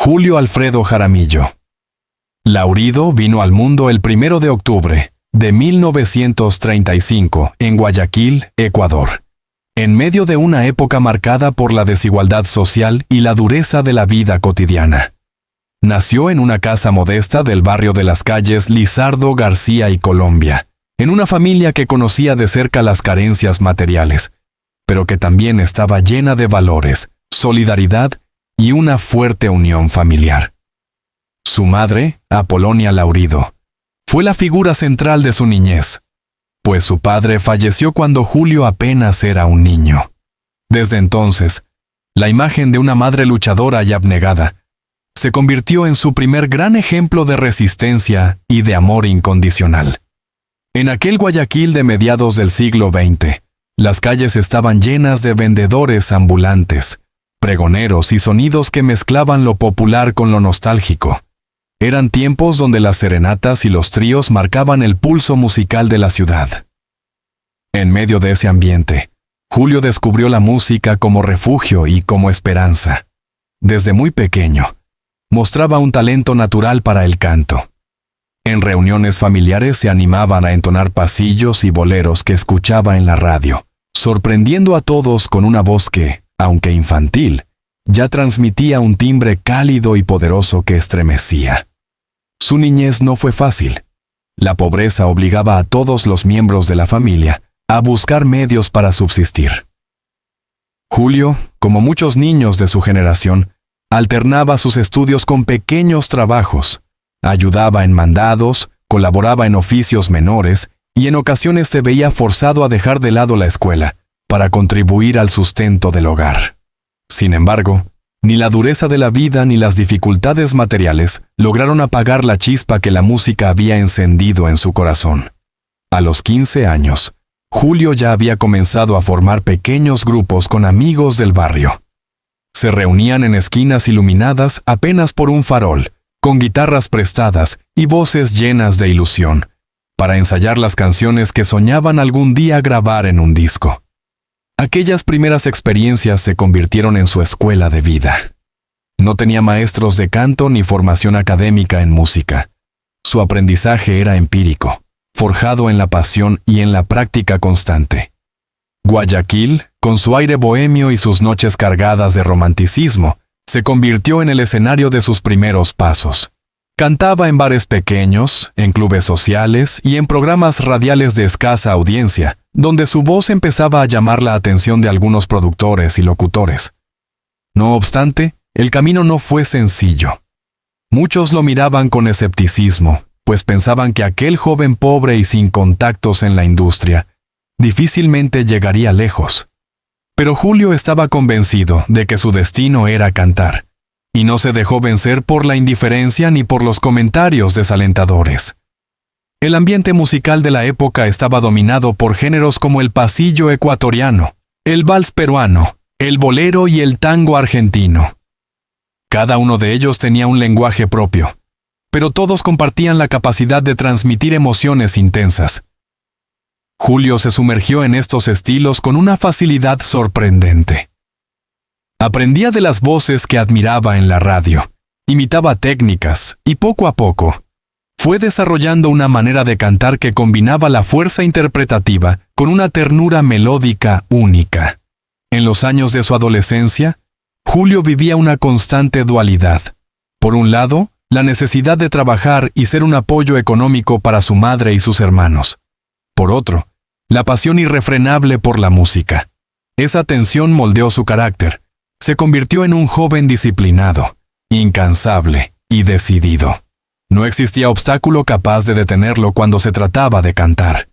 Julio Alfredo Jaramillo. Laurido vino al mundo el 1 de octubre de 1935 en Guayaquil, Ecuador, en medio de una época marcada por la desigualdad social y la dureza de la vida cotidiana. Nació en una casa modesta del barrio de las calles Lizardo García y Colombia, en una familia que conocía de cerca las carencias materiales, pero que también estaba llena de valores, solidaridad y una fuerte unión familiar. Su madre, Apolonia Laurido, fue la figura central de su niñez, pues su padre falleció cuando Julio apenas era un niño. Desde entonces, la imagen de una madre luchadora y abnegada se convirtió en su primer gran ejemplo de resistencia y de amor incondicional. En aquel Guayaquil de mediados del siglo XX, las calles estaban llenas de vendedores ambulantes, pregoneros y sonidos que mezclaban lo popular con lo nostálgico. Eran tiempos donde las serenatas y los tríos marcaban el pulso musical de la ciudad. En medio de ese ambiente, Julio descubrió la música como refugio y como esperanza. Desde muy pequeño, mostraba un talento natural para el canto. En reuniones familiares se animaban a entonar pasillos y boleros que escuchaba en la radio, sorprendiendo a todos con una voz que, aunque infantil, ya transmitía un timbre cálido y poderoso que estremecía. Su niñez no fue fácil. La pobreza obligaba a todos los miembros de la familia a buscar medios para subsistir. Julio, como muchos niños de su generación, alternaba sus estudios con pequeños trabajos, ayudaba en mandados, colaboraba en oficios menores y en ocasiones se veía forzado a dejar de lado la escuela para contribuir al sustento del hogar. Sin embargo, ni la dureza de la vida ni las dificultades materiales lograron apagar la chispa que la música había encendido en su corazón. A los 15 años, Julio ya había comenzado a formar pequeños grupos con amigos del barrio. Se reunían en esquinas iluminadas apenas por un farol, con guitarras prestadas y voces llenas de ilusión, para ensayar las canciones que soñaban algún día grabar en un disco. Aquellas primeras experiencias se convirtieron en su escuela de vida. No tenía maestros de canto ni formación académica en música. Su aprendizaje era empírico, forjado en la pasión y en la práctica constante. Guayaquil, con su aire bohemio y sus noches cargadas de romanticismo, se convirtió en el escenario de sus primeros pasos. Cantaba en bares pequeños, en clubes sociales y en programas radiales de escasa audiencia, donde su voz empezaba a llamar la atención de algunos productores y locutores. No obstante, el camino no fue sencillo. Muchos lo miraban con escepticismo, pues pensaban que aquel joven pobre y sin contactos en la industria difícilmente llegaría lejos. Pero Julio estaba convencido de que su destino era cantar, y no se dejó vencer por la indiferencia ni por los comentarios desalentadores. El ambiente musical de la época estaba dominado por géneros como el pasillo ecuatoriano, el vals peruano, el bolero y el tango argentino. Cada uno de ellos tenía un lenguaje propio, pero todos compartían la capacidad de transmitir emociones intensas. Julio se sumergió en estos estilos con una facilidad sorprendente. Aprendía de las voces que admiraba en la radio, imitaba técnicas y poco a poco fue desarrollando una manera de cantar que combinaba la fuerza interpretativa con una ternura melódica única. En los años de su adolescencia, Julio vivía una constante dualidad. Por un lado, la necesidad de trabajar y ser un apoyo económico para su madre y sus hermanos. Por otro, la pasión irrefrenable por la música. Esa tensión moldeó su carácter. Se convirtió en un joven disciplinado, incansable y decidido. No existía obstáculo capaz de detenerlo cuando se trataba de cantar.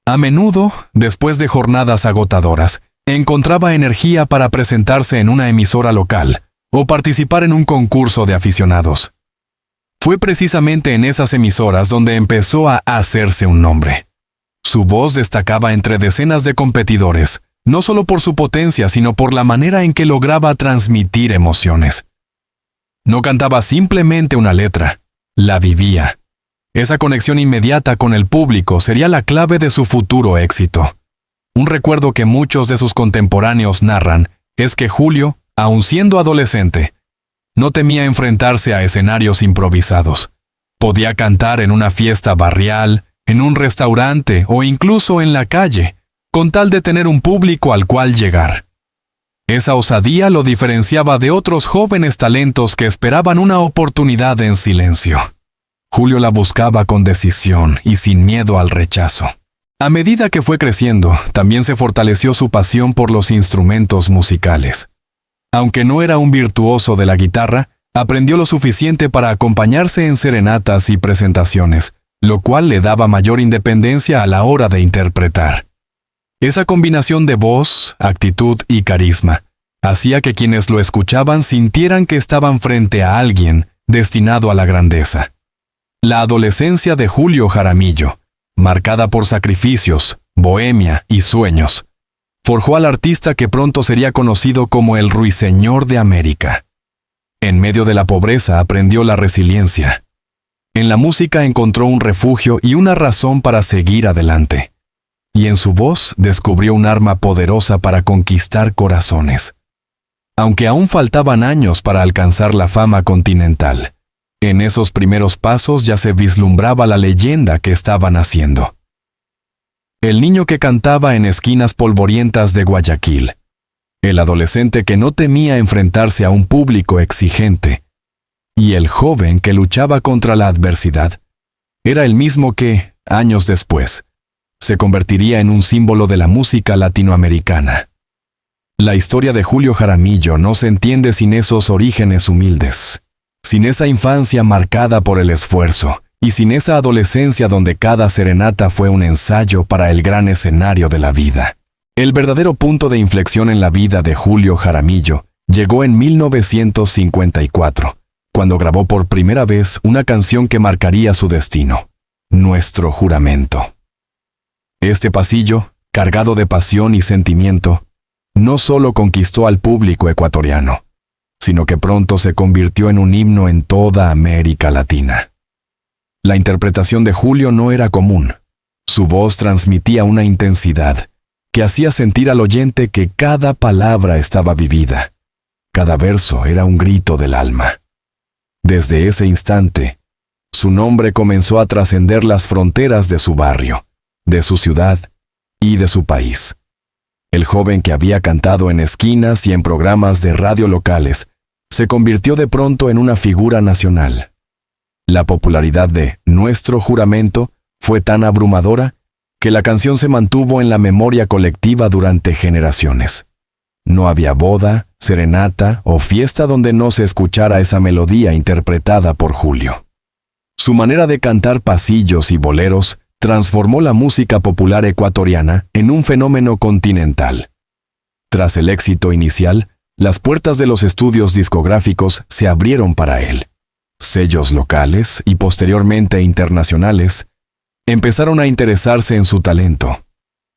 A menudo, después de jornadas agotadoras, encontraba energía para presentarse en una emisora local o participar en un concurso de aficionados. Fue precisamente en esas emisoras donde empezó a hacerse un nombre. Su voz destacaba entre decenas de competidores, no solo por su potencia, sino por la manera en que lograba transmitir emociones. No cantaba simplemente una letra, la vivía. Esa conexión inmediata con el público sería la clave de su futuro éxito. Un recuerdo que muchos de sus contemporáneos narran es que Julio, aun siendo adolescente, No temía enfrentarse a escenarios improvisados. Podía cantar en una fiesta barrial, en un restaurante o incluso en la calle, con tal de tener un público al cual llegar. Esa osadía lo diferenciaba de otros jóvenes talentos que esperaban una oportunidad en silencio. Julio la buscaba con decisión y sin miedo al rechazo. A medida que fue creciendo, también se fortaleció su pasión por los instrumentos musicales. Aunque no era un virtuoso de la guitarra, aprendió lo suficiente para acompañarse en serenatas y presentaciones, lo cual le daba mayor independencia a la hora de interpretar. Esa combinación de voz, actitud y carisma hacía que quienes lo escuchaban sintieran que estaban frente a alguien destinado a la grandeza. La adolescencia de Julio Jaramillo, marcada por sacrificios, bohemia y sueños, forjó al artista que pronto sería conocido como el Ruiseñor de América. En medio de la pobreza aprendió la resiliencia. En la música encontró un refugio y una razón para seguir adelante. Y en su voz descubrió un arma poderosa para conquistar corazones. Aunque aún faltaban años para alcanzar la fama continental, en esos primeros pasos ya se vislumbraba la leyenda que estaba naciendo. El niño que cantaba en esquinas polvorientas de Guayaquil. El adolescente que no temía enfrentarse a un público exigente. Y el joven que luchaba contra la adversidad. Era el mismo que, años después, se convertiría en un símbolo de la música latinoamericana. La historia de Julio Jaramillo no se entiende sin esos orígenes humildes, sin esa infancia marcada por el esfuerzo, y sin esa adolescencia donde cada serenata fue un ensayo para el gran escenario de la vida. El verdadero punto de inflexión en la vida de Julio Jaramillo llegó en 1954, cuando grabó por primera vez una canción que marcaría su destino, Nuestro Juramento. Este pasillo, cargado de pasión y sentimiento, no solo conquistó al público ecuatoriano, sino que pronto se convirtió en un himno en toda América Latina. La interpretación de Julio no era común. Su voz transmitía una intensidad que hacía sentir al oyente que cada palabra estaba vivida. Cada verso era un grito del alma. Desde ese instante, su nombre comenzó a trascender las fronteras de su barrio, de su ciudad y de su país. El joven que había cantado en esquinas y en programas de radio locales se convirtió de pronto en una figura nacional. La popularidad de Nuestro Juramento fue tan abrumadora que la canción se mantuvo en la memoria colectiva durante generaciones. No había boda, serenata o fiesta donde no se escuchara esa melodía interpretada por Julio. Su manera de cantar pasillos y boleros transformó la música popular ecuatoriana en un fenómeno continental. Tras el éxito inicial, las puertas de los estudios discográficos se abrieron para él. Sellos locales y posteriormente internacionales empezaron a interesarse en su talento.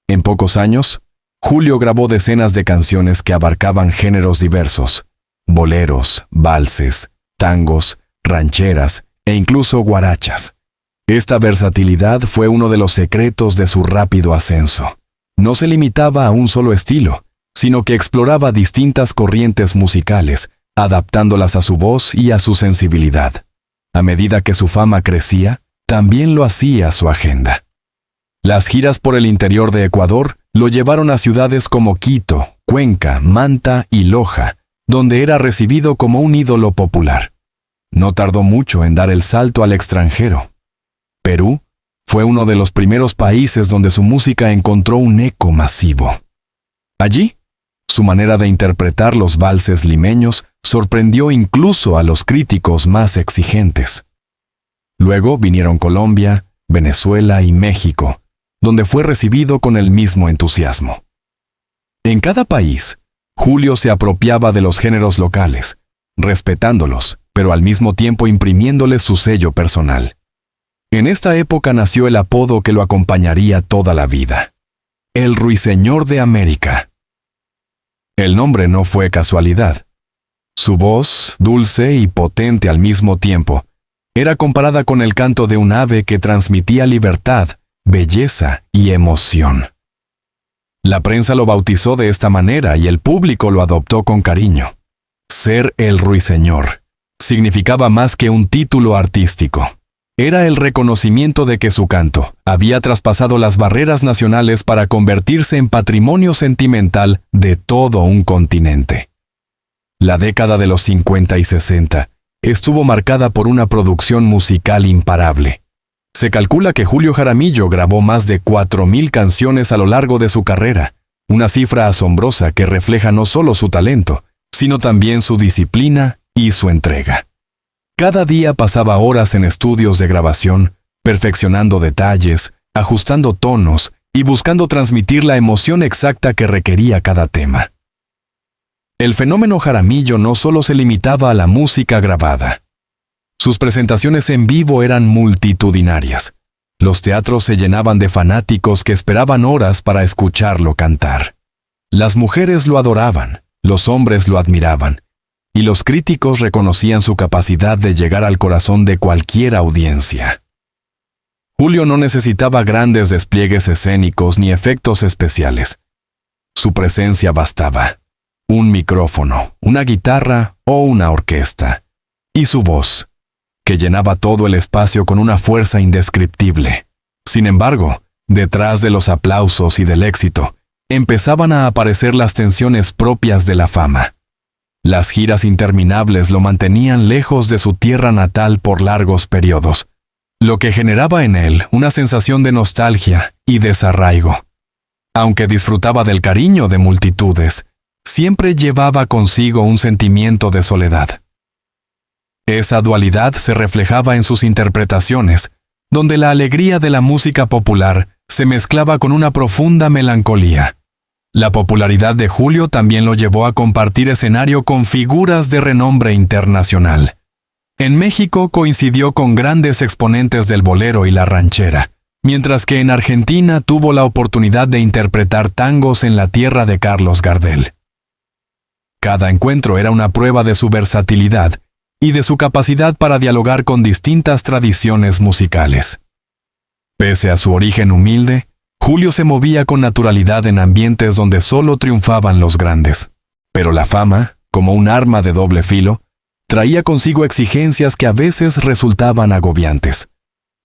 En pocos años, Julio grabó decenas de canciones que abarcaban géneros diversos: boleros, valses, tangos, rancheras e incluso guarachas. Esta versatilidad fue uno de los secretos de su rápido ascenso. No se limitaba a un solo estilo, sino que exploraba distintas corrientes musicales, adaptándolas a su voz y a su sensibilidad. A medida que su fama crecía, también lo hacía su agenda. Las giras por el interior de Ecuador lo llevaron a ciudades como Quito, Cuenca, Manta y Loja, donde era recibido como un ídolo popular. No tardó mucho en dar el salto al extranjero. Perú fue uno de los primeros países donde su música encontró un eco masivo. Allí, su manera de interpretar los valses limeños sorprendió incluso a los críticos más exigentes. Luego vinieron Colombia, Venezuela y México, donde fue recibido con el mismo entusiasmo. En cada país, Julio se apropiaba de los géneros locales, respetándolos, pero al mismo tiempo imprimiéndoles su sello personal. En esta época nació el apodo que lo acompañaría toda la vida: el Ruiseñor de América. El nombre no fue casualidad. Su voz, dulce y potente al mismo tiempo, era comparada con el canto de un ave que transmitía libertad, belleza y emoción. La prensa lo bautizó de esta manera y el público lo adoptó con cariño. Ser el Ruiseñor significaba más que un título artístico. Era el reconocimiento de que su canto había traspasado las barreras nacionales para convertirse en patrimonio sentimental de todo un continente. La década de los 50 y 60 estuvo marcada por una producción musical imparable. Se calcula que Julio Jaramillo grabó más de 4,000 canciones a lo largo de su carrera, una cifra asombrosa que refleja no solo su talento, sino también su disciplina y su entrega. Cada día pasaba horas en estudios de grabación, perfeccionando detalles, ajustando tonos y buscando transmitir la emoción exacta que requería cada tema. El fenómeno Jaramillo no solo se limitaba a la música grabada. Sus presentaciones en vivo eran multitudinarias. Los teatros se llenaban de fanáticos que esperaban horas para escucharlo cantar. Las mujeres lo adoraban, los hombres lo admiraban, y los críticos reconocían su capacidad de llegar al corazón de cualquier audiencia. Julio no necesitaba grandes despliegues escénicos ni efectos especiales. Su presencia bastaba. Un micrófono, una guitarra o una orquesta. Y su voz, que llenaba todo el espacio con una fuerza indescriptible. Sin embargo, detrás de los aplausos y del éxito, empezaban a aparecer las tensiones propias de la fama. Las giras interminables lo mantenían lejos de su tierra natal por largos periodos, lo que generaba en él una sensación de nostalgia y desarraigo. Aunque disfrutaba del cariño de multitudes, siempre llevaba consigo un sentimiento de soledad. Esa dualidad se reflejaba en sus interpretaciones, donde la alegría de la música popular se mezclaba con una profunda melancolía. La popularidad de Julio también lo llevó a compartir escenario con figuras de renombre internacional. En México coincidió con grandes exponentes del bolero y la ranchera, mientras que en Argentina tuvo la oportunidad de interpretar tangos en la tierra de Carlos Gardel. Cada encuentro era una prueba de su versatilidad y de su capacidad para dialogar con distintas tradiciones musicales. Pese a su origen humilde, Julio se movía con naturalidad en ambientes donde solo triunfaban los grandes. Pero la fama, como un arma de doble filo, traía consigo exigencias que a veces resultaban agobiantes.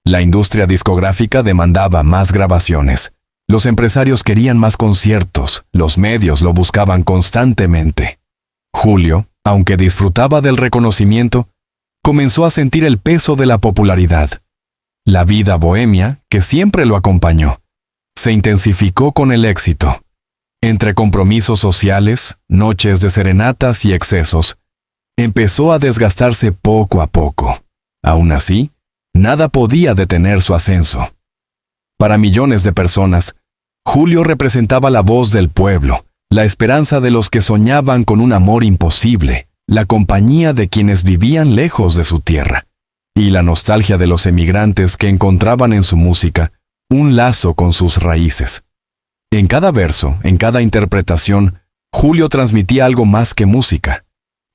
La industria discográfica demandaba más grabaciones. Los empresarios querían más conciertos, los medios lo buscaban constantemente. Julio, aunque disfrutaba del reconocimiento, comenzó a sentir el peso de la popularidad. La vida bohemia, que siempre lo acompañó, se intensificó con el éxito. Entre compromisos sociales, noches de serenatas y excesos, empezó a desgastarse poco a poco. Aún así, nada podía detener su ascenso. Para millones de personas, Julio representaba la voz del pueblo, la esperanza de los que soñaban con un amor imposible, la compañía de quienes vivían lejos de su tierra, y la nostalgia de los emigrantes que encontraban en su música un lazo con sus raíces. En cada verso, en cada interpretación, Julio transmitía algo más que música.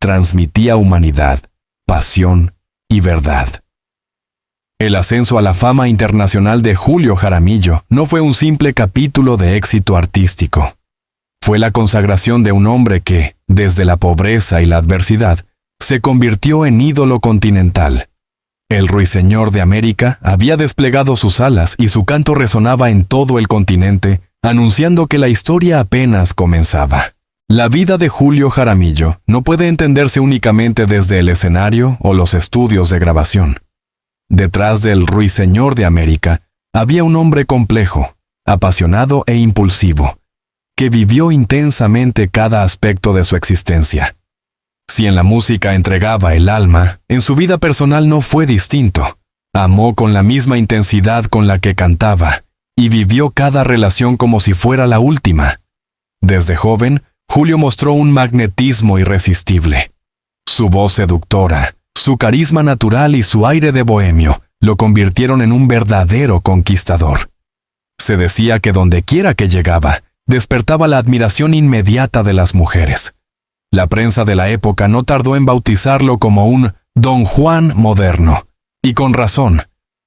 Transmitía humanidad, pasión y verdad. El ascenso a la fama internacional de Julio Jaramillo no fue un simple capítulo de éxito artístico. Fue la consagración de un hombre que, desde la pobreza y la adversidad, se convirtió en ídolo continental. El ruiseñor de América había desplegado sus alas y su canto resonaba en todo el continente, anunciando que la historia apenas comenzaba. La vida de Julio Jaramillo no puede entenderse únicamente desde el escenario o los estudios de grabación. Detrás del ruiseñor de América había un hombre complejo, apasionado e impulsivo, que vivió intensamente cada aspecto de su existencia. Si en la música entregaba el alma, en su vida personal no fue distinto. Amó con la misma intensidad con la que cantaba, y vivió cada relación como si fuera la última. Desde joven, Julio mostró un magnetismo irresistible. Su voz seductora, su carisma natural y su aire de bohemio lo convirtieron en un verdadero conquistador. Se decía que dondequiera que llegaba, despertaba la admiración inmediata de las mujeres. La prensa de la época no tardó en bautizarlo como un Don Juan moderno, y con razón.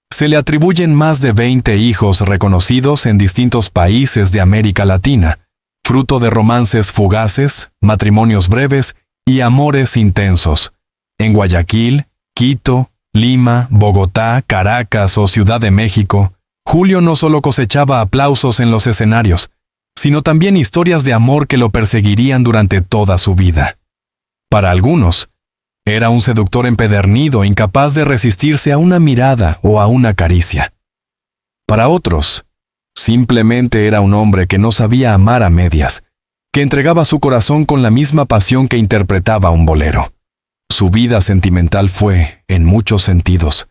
Se le atribuyen más de 20 hijos reconocidos en distintos países de América Latina, fruto de romances fugaces, matrimonios breves y amores intensos, En Guayaquil, Quito, Lima, Bogotá, Caracas o Ciudad de México, Julio no solo cosechaba aplausos en los escenarios, sino también historias de amor que lo perseguirían durante toda su vida. Para algunos, era un seductor empedernido, incapaz de resistirse a una mirada o a una caricia. Para otros, simplemente era un hombre que no sabía amar a medias, que entregaba su corazón con la misma pasión que interpretaba un bolero. Su vida sentimental fue, en muchos sentidos,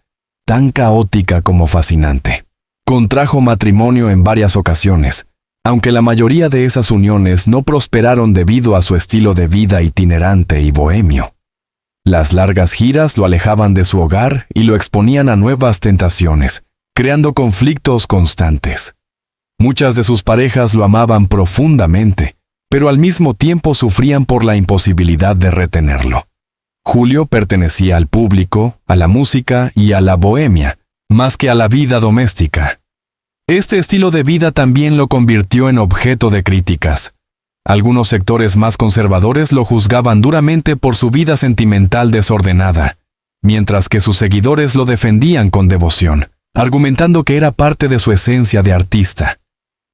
tan caótica como fascinante. Contrajo matrimonio en varias ocasiones, aunque la mayoría de esas uniones no prosperaron debido a su estilo de vida itinerante y bohemio. Las largas giras lo alejaban de su hogar y lo exponían a nuevas tentaciones, creando conflictos constantes. Muchas de sus parejas lo amaban profundamente, pero al mismo tiempo sufrían por la imposibilidad de retenerlo. Julio pertenecía al público, a la música y a la bohemia, más que a la vida doméstica. Este estilo de vida también lo convirtió en objeto de críticas. Algunos sectores más conservadores lo juzgaban duramente por su vida sentimental desordenada, mientras que sus seguidores lo defendían con devoción, argumentando que era parte de su esencia de artista.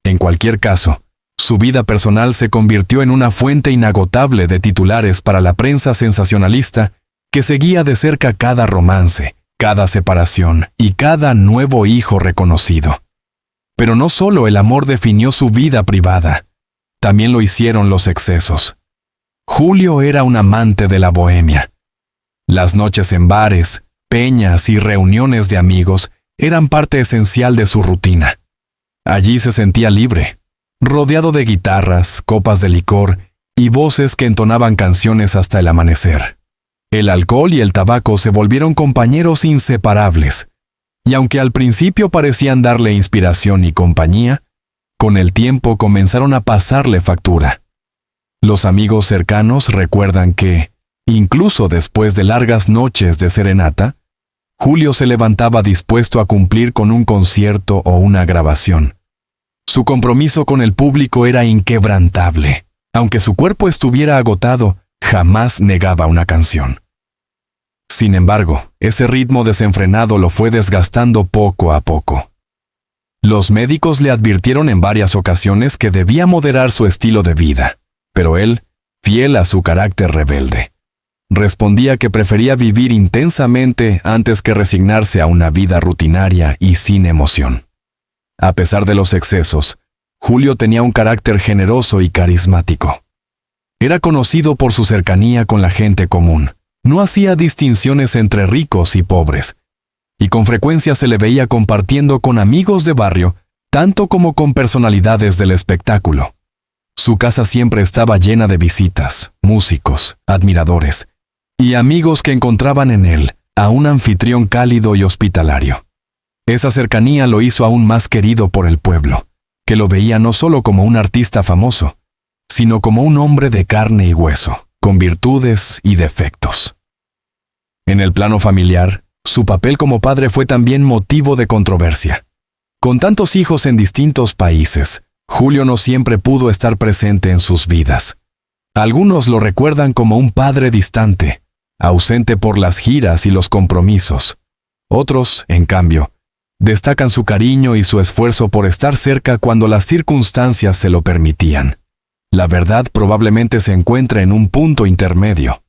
En cualquier caso, su vida personal se convirtió en una fuente inagotable de titulares para la prensa sensacionalista que seguía de cerca cada romance, cada separación y cada nuevo hijo reconocido. Pero no solo el amor definió su vida privada, también lo hicieron los excesos. Julio era un amante de la bohemia. Las noches en bares, peñas y reuniones de amigos eran parte esencial de su rutina. Allí se sentía libre, rodeado de guitarras, copas de licor y voces que entonaban canciones hasta el amanecer. El alcohol y el tabaco se volvieron compañeros inseparables, y aunque al principio parecían darle inspiración y compañía, con el tiempo comenzaron a pasarle factura. Los amigos cercanos recuerdan que, incluso después de largas noches de serenata, Julio se levantaba dispuesto a cumplir con un concierto o una grabación. Su compromiso con el público era inquebrantable. Aunque su cuerpo estuviera agotado, jamás negaba una canción. Sin embargo, ese ritmo desenfrenado lo fue desgastando poco a poco. Los médicos le advirtieron en varias ocasiones que debía moderar su estilo de vida, pero él, fiel a su carácter rebelde, respondía que prefería vivir intensamente antes que resignarse a una vida rutinaria y sin emoción. A pesar de los excesos, Julio tenía un carácter generoso y carismático. Era conocido por su cercanía con la gente común. No hacía distinciones entre ricos y pobres, y con frecuencia se le veía compartiendo con amigos de barrio, tanto como con personalidades del espectáculo. Su casa siempre estaba llena de visitas, músicos, admiradores, y amigos que encontraban en él a un anfitrión cálido y hospitalario. Esa cercanía lo hizo aún más querido por el pueblo, que lo veía no solo como un artista famoso, sino como un hombre de carne y hueso, con virtudes y defectos. En el plano familiar, su papel como padre fue también motivo de controversia. Con tantos hijos en distintos países, Julio no siempre pudo estar presente en sus vidas. Algunos lo recuerdan como un padre distante, ausente por las giras y los compromisos. Otros, en cambio, destacan su cariño y su esfuerzo por estar cerca cuando las circunstancias se lo permitían. La verdad probablemente se encuentra en un punto intermedio.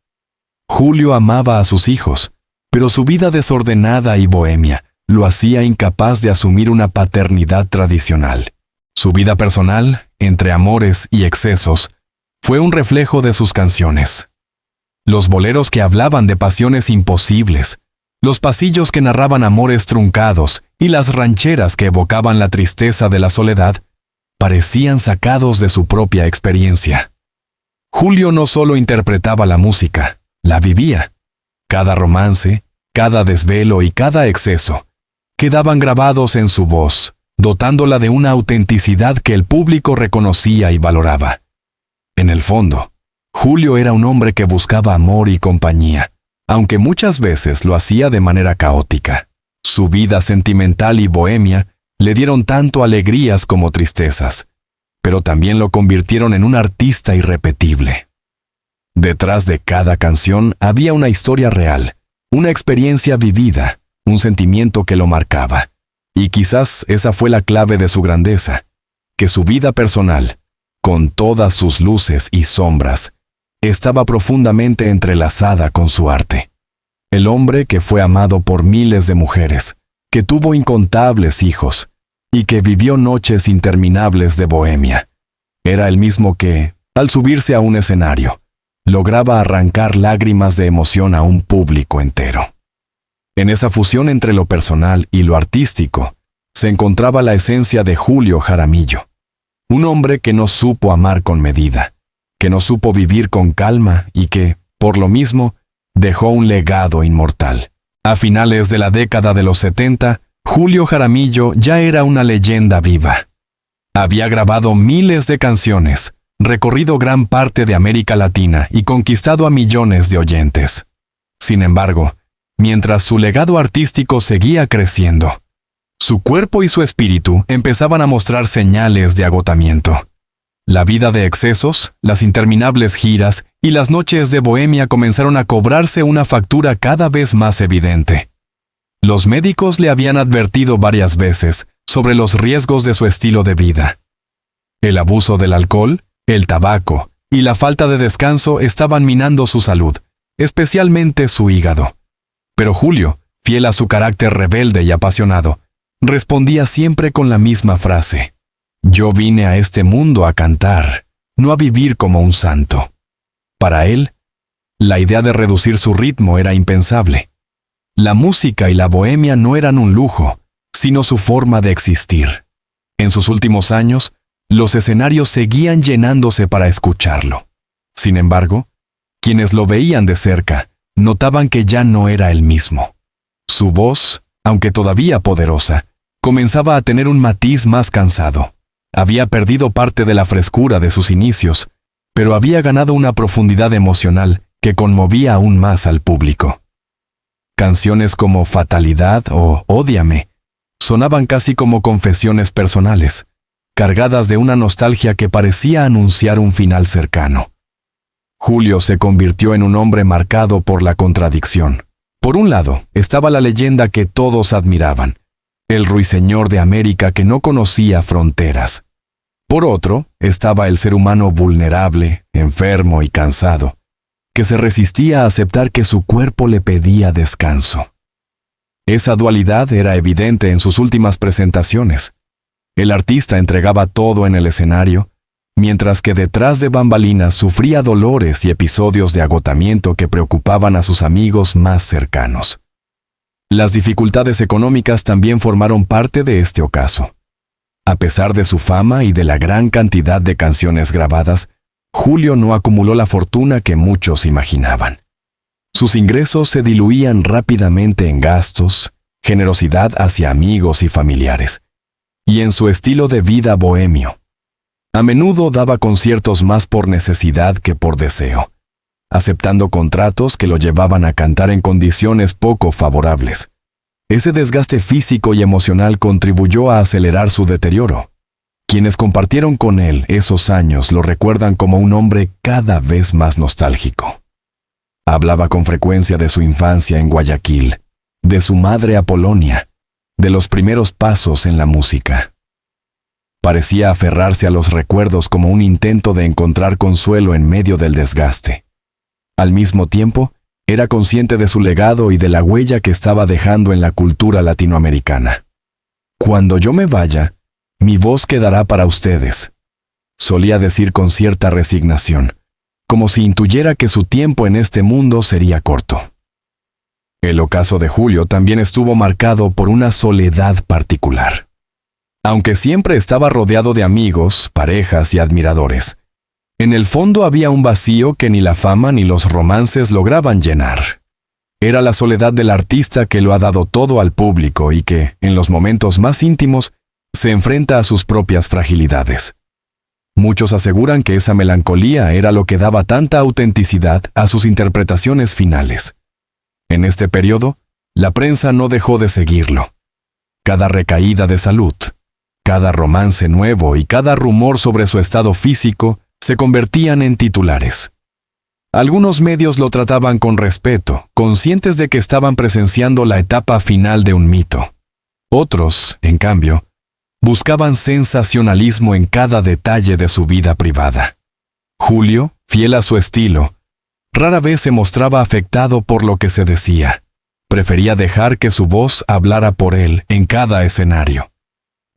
Julio amaba a sus hijos, pero su vida desordenada y bohemia lo hacía incapaz de asumir una paternidad tradicional. Su vida personal, entre amores y excesos, fue un reflejo de sus canciones. Los boleros que hablaban de pasiones imposibles, los pasillos que narraban amores truncados y las rancheras que evocaban la tristeza de la soledad, parecían sacados de su propia experiencia. Julio no solo interpretaba la música, la vivía. Cada romance, cada desvelo y cada exceso quedaban grabados en su voz, dotándola de una autenticidad que el público reconocía y valoraba. En el fondo, Julio era un hombre que buscaba amor y compañía, aunque muchas veces lo hacía de manera caótica. Su vida sentimental y bohemia le dieron tanto alegrías como tristezas, pero también lo convirtieron en un artista irrepetible. Detrás de cada canción había una historia real, una experiencia vivida, un sentimiento que lo marcaba. Y quizás esa fue la clave de su grandeza, que su vida personal, con todas sus luces y sombras, estaba profundamente entrelazada con su arte. El hombre que fue amado por miles de mujeres, que tuvo incontables hijos y que vivió noches interminables de bohemia, era el mismo que, al subirse a un escenario, lograba arrancar lágrimas de emoción a un público entero. En esa fusión entre lo personal y lo artístico, se encontraba la esencia de Julio Jaramillo, un hombre que no supo amar con medida, que no supo vivir con calma y que, por lo mismo, dejó un legado inmortal. A finales de la década de los 70, Julio Jaramillo ya era una leyenda viva. Había grabado miles de canciones, recorrido gran parte de América Latina y conquistado a millones de oyentes. Sin embargo, mientras su legado artístico seguía creciendo, su cuerpo y su espíritu empezaban a mostrar señales de agotamiento. La vida de excesos, las interminables giras y las noches de bohemia comenzaron a cobrarse una factura cada vez más evidente. Los médicos le habían advertido varias veces sobre los riesgos de su estilo de vida. El abuso del alcohol, el tabaco y la falta de descanso estaban minando su salud, especialmente su hígado. Pero Julio, fiel a su carácter rebelde y apasionado, respondía siempre con la misma frase: «Yo vine a este mundo a cantar, no a vivir como un santo». Para él, la idea de reducir su ritmo era impensable. La música y la bohemia no eran un lujo, sino su forma de existir. En sus últimos años, los escenarios seguían llenándose para escucharlo. Sin embargo, quienes lo veían de cerca notaban que ya no era el mismo. Su voz, aunque todavía poderosa, comenzaba a tener un matiz más cansado. Había perdido parte de la frescura de sus inicios, pero había ganado una profundidad emocional que conmovía aún más al público. Canciones como Fatalidad o Ódiame sonaban casi como confesiones personales, cargadas de una nostalgia que parecía anunciar un final cercano. Julio se convirtió en un hombre marcado por la contradicción. Por un lado, estaba la leyenda que todos admiraban, el ruiseñor de América que no conocía fronteras. Por otro, estaba el ser humano vulnerable, enfermo y cansado, que se resistía a aceptar que su cuerpo le pedía descanso. Esa dualidad era evidente en sus últimas presentaciones. El artista entregaba todo en el escenario, mientras que detrás de bambalinas sufría dolores y episodios de agotamiento que preocupaban a sus amigos más cercanos. Las dificultades económicas también formaron parte de este ocaso. A pesar de su fama y de la gran cantidad de canciones grabadas, Julio no acumuló la fortuna que muchos imaginaban. Sus ingresos se diluían rápidamente en gastos, generosidad hacia amigos y familiares, y en su estilo de vida bohemio. A menudo daba conciertos más por necesidad que por deseo, aceptando contratos que lo llevaban a cantar en condiciones poco favorables. Ese desgaste físico y emocional contribuyó a acelerar su deterioro. Quienes compartieron con él esos años lo recuerdan como un hombre cada vez más nostálgico. Hablaba con frecuencia de su infancia en Guayaquil, de su madre Apolonia, de los primeros pasos en la música. Parecía aferrarse a los recuerdos como un intento de encontrar consuelo en medio del desgaste. Al mismo tiempo, era consciente de su legado y de la huella que estaba dejando en la cultura latinoamericana. «Cuando yo me vaya, mi voz quedará para ustedes», solía decir con cierta resignación, como si intuyera que su tiempo en este mundo sería corto. El ocaso de Julio también estuvo marcado por una soledad particular. Aunque siempre estaba rodeado de amigos, parejas y admiradores, en el fondo había un vacío que ni la fama ni los romances lograban llenar. Era la soledad del artista que lo ha dado todo al público y que, en los momentos más íntimos, se enfrenta a sus propias fragilidades. Muchos aseguran que esa melancolía era lo que daba tanta autenticidad a sus interpretaciones finales. En este periodo, la prensa no dejó de seguirlo. Cada recaída de salud, cada romance nuevo y cada rumor sobre su estado físico se convertían en titulares. Algunos medios lo trataban con respeto, conscientes de que estaban presenciando la etapa final de un mito. Otros, en cambio, buscaban sensacionalismo en cada detalle de su vida privada. Julio, fiel a su estilo, rara vez se mostraba afectado por lo que se decía. Prefería dejar que su voz hablara por él en cada escenario.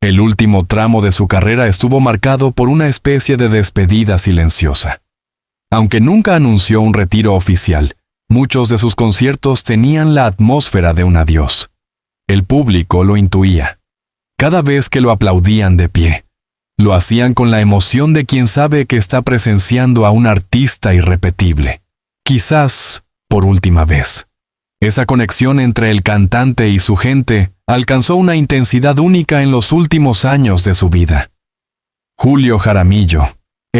El último tramo de su carrera estuvo marcado por una especie de despedida silenciosa. Aunque nunca anunció un retiro oficial, muchos de sus conciertos tenían la atmósfera de un adiós. El público lo intuía. Cada vez que lo aplaudían de pie, lo hacían con la emoción de quien sabe que está presenciando a un artista irrepetible. Quizás por última vez. Esa conexión entre el cantante y su gente alcanzó una intensidad única en los últimos años de su vida. Julio Jaramillo,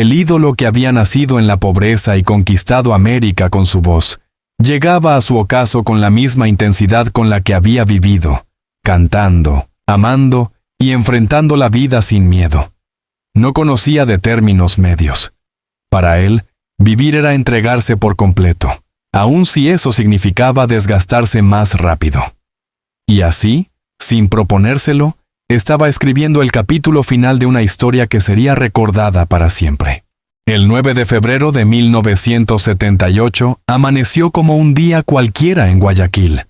el ídolo que había nacido en la pobreza y conquistado América con su voz, llegaba a su ocaso con la misma intensidad con la que había vivido, cantando, amando y enfrentando la vida sin miedo. No conocía de términos medios. Para él, vivir era entregarse por completo, aun si eso significaba desgastarse más rápido. Y así, sin proponérselo, estaba escribiendo el capítulo final de una historia que sería recordada para siempre. El 9 de febrero de 1978 amaneció como un día cualquiera en Guayaquil,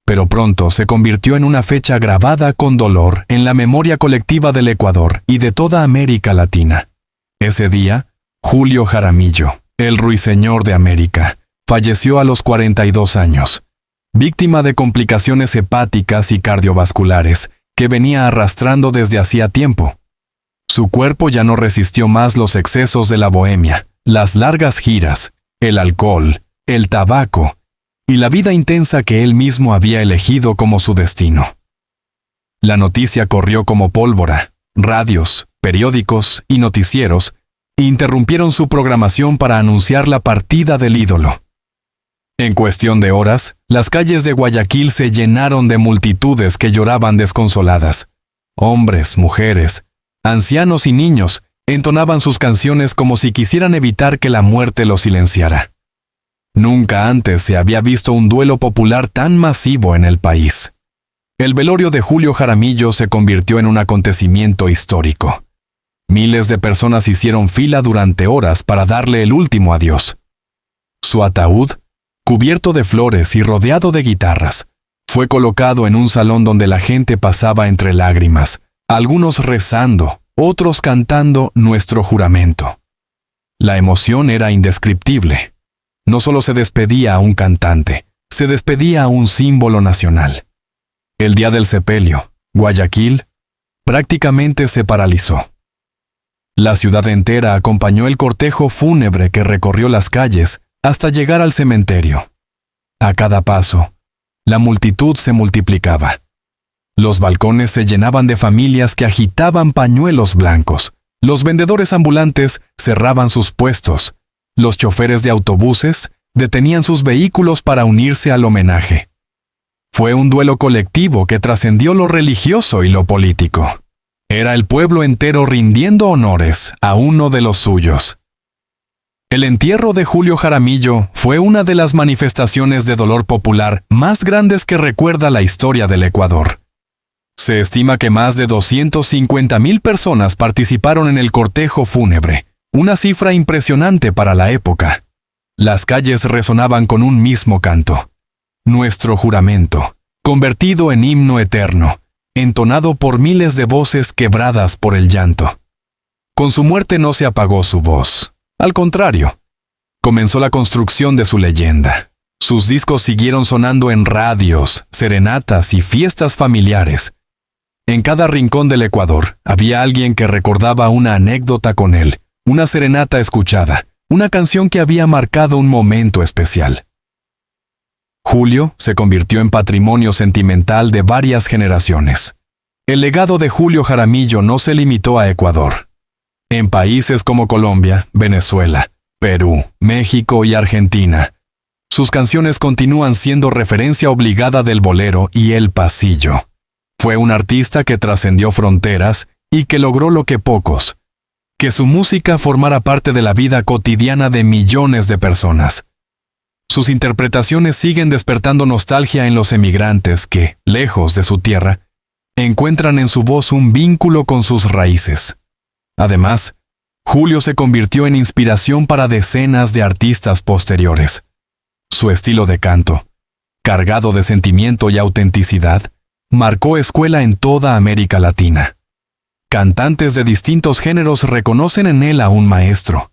pero pronto se convirtió en una fecha grabada con dolor en la memoria colectiva del Ecuador y de toda América Latina. Ese día, Julio Jaramillo, el ruiseñor de América, falleció a los 42 años, víctima de complicaciones hepáticas y cardiovasculares que venía arrastrando desde hacía tiempo. Su cuerpo ya no resistió más los excesos de la bohemia, las largas giras, el alcohol, el tabaco y la vida intensa que él mismo había elegido como su destino. La noticia corrió como pólvora. Radios, periódicos y noticieros interrumpieron su programación para anunciar la partida del ídolo. En cuestión de horas, las calles de Guayaquil se llenaron de multitudes que lloraban desconsoladas. Hombres, mujeres, ancianos y niños entonaban sus canciones como si quisieran evitar que la muerte los silenciara. Nunca antes se había visto un duelo popular tan masivo en el país. El velorio de Julio Jaramillo se convirtió en un acontecimiento histórico. Miles de personas hicieron fila durante horas para darle el último adiós. Su ataúd, cubierto de flores y rodeado de guitarras, fue colocado en un salón donde la gente pasaba entre lágrimas, algunos rezando, otros cantando Nuestro Juramento. La emoción era indescriptible. No solo se despedía a un cantante, se despedía a un símbolo nacional. El día del sepelio, Guayaquil, prácticamente se paralizó. La ciudad entera acompañó el cortejo fúnebre que recorrió las calles hasta llegar al cementerio. A cada paso, la multitud se multiplicaba. Los balcones se llenaban de familias que agitaban pañuelos blancos. Los vendedores ambulantes cerraban sus puestos. Los choferes de autobuses detenían sus vehículos para unirse al homenaje. Fue un duelo colectivo que trascendió lo religioso y lo político. Era el pueblo entero rindiendo honores a uno de los suyos. El entierro de Julio Jaramillo fue una de las manifestaciones de dolor popular más grandes que recuerda la historia del Ecuador. Se estima que más de 250,000 personas participaron en el cortejo fúnebre, una cifra impresionante para la época. Las calles resonaban con un mismo canto. Nuestro Juramento, convertido en himno eterno, entonado por miles de voces quebradas por el llanto. Con su muerte no se apagó su voz. Al contrario, comenzó la construcción de su leyenda. Sus discos siguieron sonando en radios, serenatas y fiestas familiares. En cada rincón del Ecuador había alguien que recordaba una anécdota con él, una serenata escuchada, una canción que había marcado un momento especial. Julio se convirtió en patrimonio sentimental de varias generaciones. El legado de Julio Jaramillo no se limitó a Ecuador. En países como Colombia, Venezuela, Perú, México y Argentina, sus canciones continúan siendo referencia obligada del bolero y el pasillo. Fue un artista que trascendió fronteras y que logró lo que pocos, que su música formara parte de la vida cotidiana de millones de personas. Sus interpretaciones siguen despertando nostalgia en los emigrantes que, lejos de su tierra, encuentran en su voz un vínculo con sus raíces. Además, Julio se convirtió en inspiración para decenas de artistas posteriores. Su estilo de canto, cargado de sentimiento y autenticidad, marcó escuela en toda América Latina. Cantantes de distintos géneros reconocen en él a un maestro,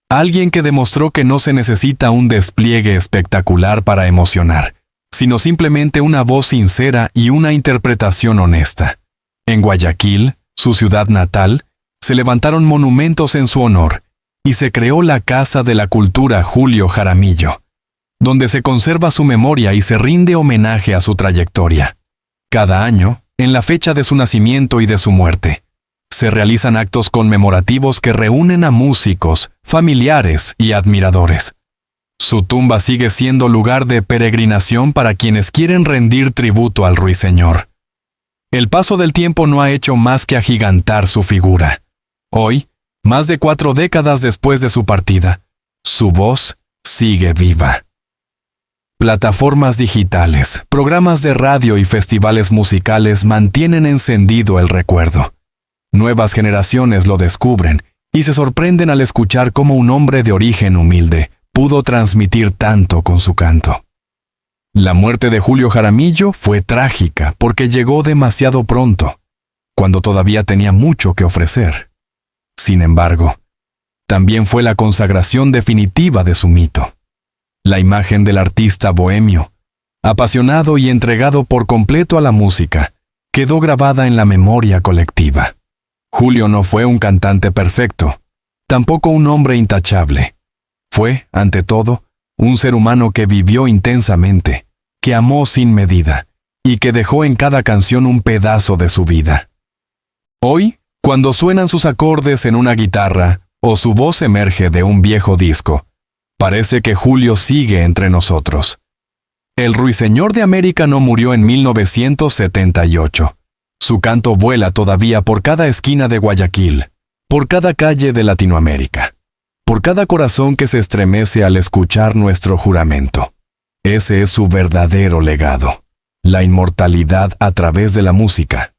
alguien que demostró que no se necesita un despliegue espectacular para emocionar, sino simplemente una voz sincera y una interpretación honesta. En Guayaquil, su ciudad natal, se levantaron monumentos en su honor y se creó la Casa de la Cultura Julio Jaramillo, donde se conserva su memoria y se rinde homenaje a su trayectoria. Cada año, en la fecha de su nacimiento y de su muerte, se realizan actos conmemorativos que reúnen a músicos, familiares y admiradores. Su tumba sigue siendo lugar de peregrinación para quienes quieren rendir tributo al ruiseñor. El paso del tiempo no ha hecho más que agigantar su figura. Hoy, más de 4 décadas después de su partida, su voz sigue viva. Plataformas digitales, programas de radio y festivales musicales mantienen encendido el recuerdo. Nuevas generaciones lo descubren y se sorprenden al escuchar cómo un hombre de origen humilde pudo transmitir tanto con su canto. La muerte de Julio Jaramillo fue trágica porque llegó demasiado pronto, cuando todavía tenía mucho que ofrecer. Sin embargo, también fue la consagración definitiva de su mito. La imagen del artista bohemio, apasionado y entregado por completo a la música, quedó grabada en la memoria colectiva. Julio no fue un cantante perfecto, tampoco un hombre intachable. Fue, ante todo, un ser humano que vivió intensamente, que amó sin medida, y que dejó en cada canción un pedazo de su vida. Hoy, cuando suenan sus acordes en una guitarra o su voz emerge de un viejo disco, parece que Julio sigue entre nosotros. El Ruiseñor de América no murió en 1978. Su canto vuela todavía por cada esquina de Guayaquil, por cada calle de Latinoamérica, por cada corazón que se estremece al escuchar nuestro juramento. Ese es su verdadero legado, la inmortalidad a través de la música.